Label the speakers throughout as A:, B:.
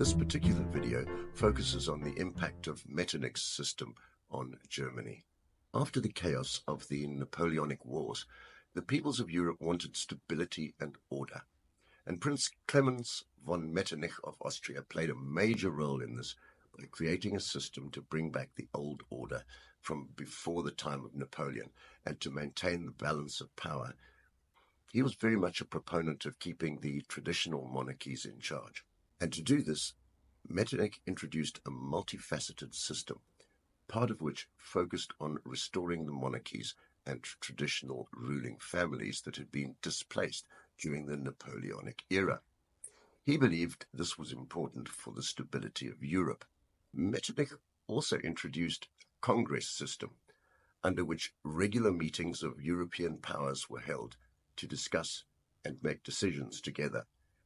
A: This particular video focuses on the impact of Metternich's system on Germany. After the chaos of the Napoleonic Wars, the peoples of Europe wanted stability and order, and Prince Clemens von Metternich of Austria played a major role in this by creating a system to bring back the old order from before the time of Napoleon and to maintain the balance of power. He was very much a proponent of keeping the traditional monarchies in charge. And to do this, Metternich introduced a multifaceted system, part of which focused on restoring the monarchies and traditional ruling families that had been displaced during the Napoleonic era. He believed this was important for the stability of Europe. Metternich also introduced a Congress system, under which regular meetings of European powers were held to discuss and make decisions together,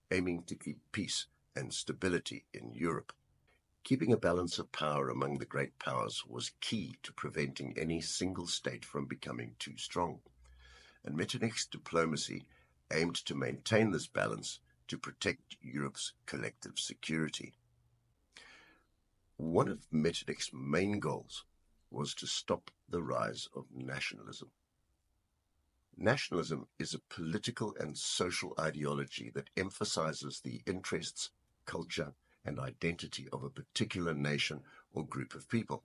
A: aiming to keep peace and stability in Europe. Keeping a balance of power among the great powers was key to preventing any single state from becoming too strong, and Metternich's diplomacy aimed to maintain this balance to protect Europe's collective security. One of Metternich's main goals was to stop the rise of nationalism. Nationalism is a political and social ideology that emphasizes the interests, culture, and identity of a particular nation or group of people.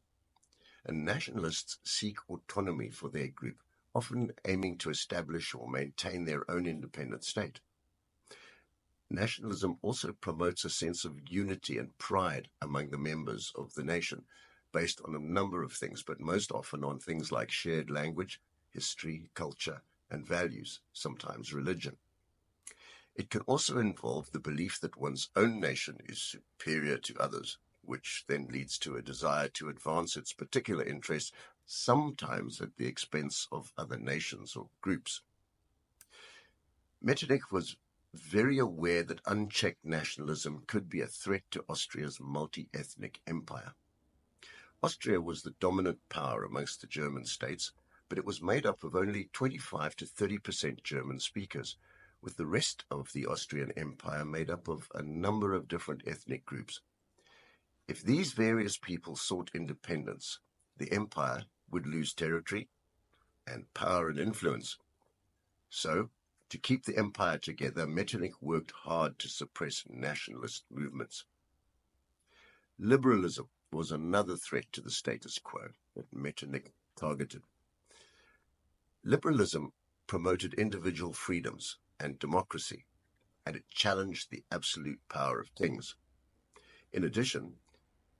A: And nationalists seek autonomy for their group, often aiming to establish or maintain their own independent state. Nationalism also promotes a sense of unity and pride among the members of the nation, based on a number of things, but most often on things like shared language, history, culture, and values, sometimes religion. It can also involve the belief that one's own nation is superior to others, which then leads to a desire to advance its particular interests, sometimes at the expense of other nations or groups. Metternich was very aware that unchecked nationalism could be a threat to Austria's multi-ethnic empire. Austria was the dominant power amongst the German states, but it was made up of only 25 to 30% German speakers, with the rest of the Austrian Empire made up of a number of different ethnic groups. If these various people sought independence, the empire would lose territory and power and influence. So, to keep the empire together, Metternich worked hard to suppress nationalist movements. Liberalism was another threat to the status quo that Metternich targeted. Liberalism promoted individual freedoms and democracy, and it challenged the absolute power of kings. In addition,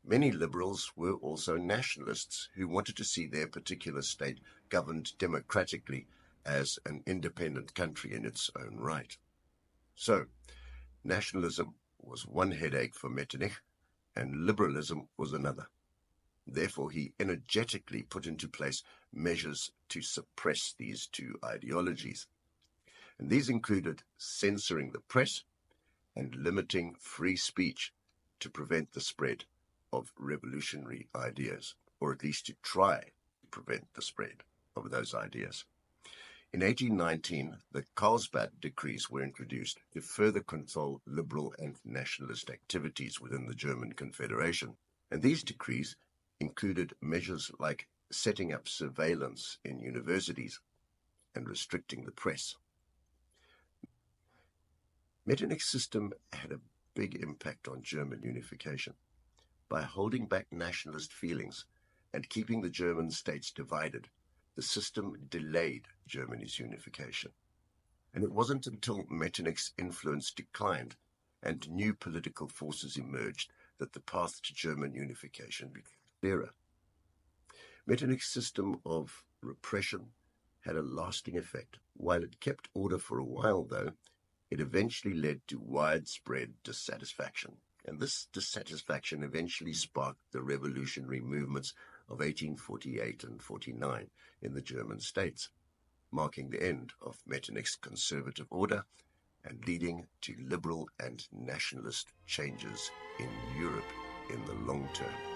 A: many liberals were also nationalists who wanted to see their particular state governed democratically as an independent country in its own right. So, nationalism was one headache for Metternich, and liberalism was another. Therefore, he energetically put into place measures to suppress these two ideologies. And these included censoring the press and limiting free speech to prevent the spread of revolutionary ideas, or at least to try to prevent the spread of those ideas. In 1819, the Carlsbad decrees were introduced to further control liberal and nationalist activities within the German Confederation. And these decrees included measures like setting up surveillance in universities and restricting the press. Metternich's system had a big impact on German unification. By holding back nationalist feelings and keeping the German states divided, the system delayed Germany's unification. And it wasn't until Metternich's influence declined and new political forces emerged that the path to German unification became clearer. Metternich's system of repression had a lasting effect. While it kept order for a while, though, it eventually led to widespread dissatisfaction. And this dissatisfaction eventually sparked the revolutionary movements of 1848 and 49 in the German states, marking the end of Metternich's conservative order and leading to liberal and nationalist changes in Europe in the long term.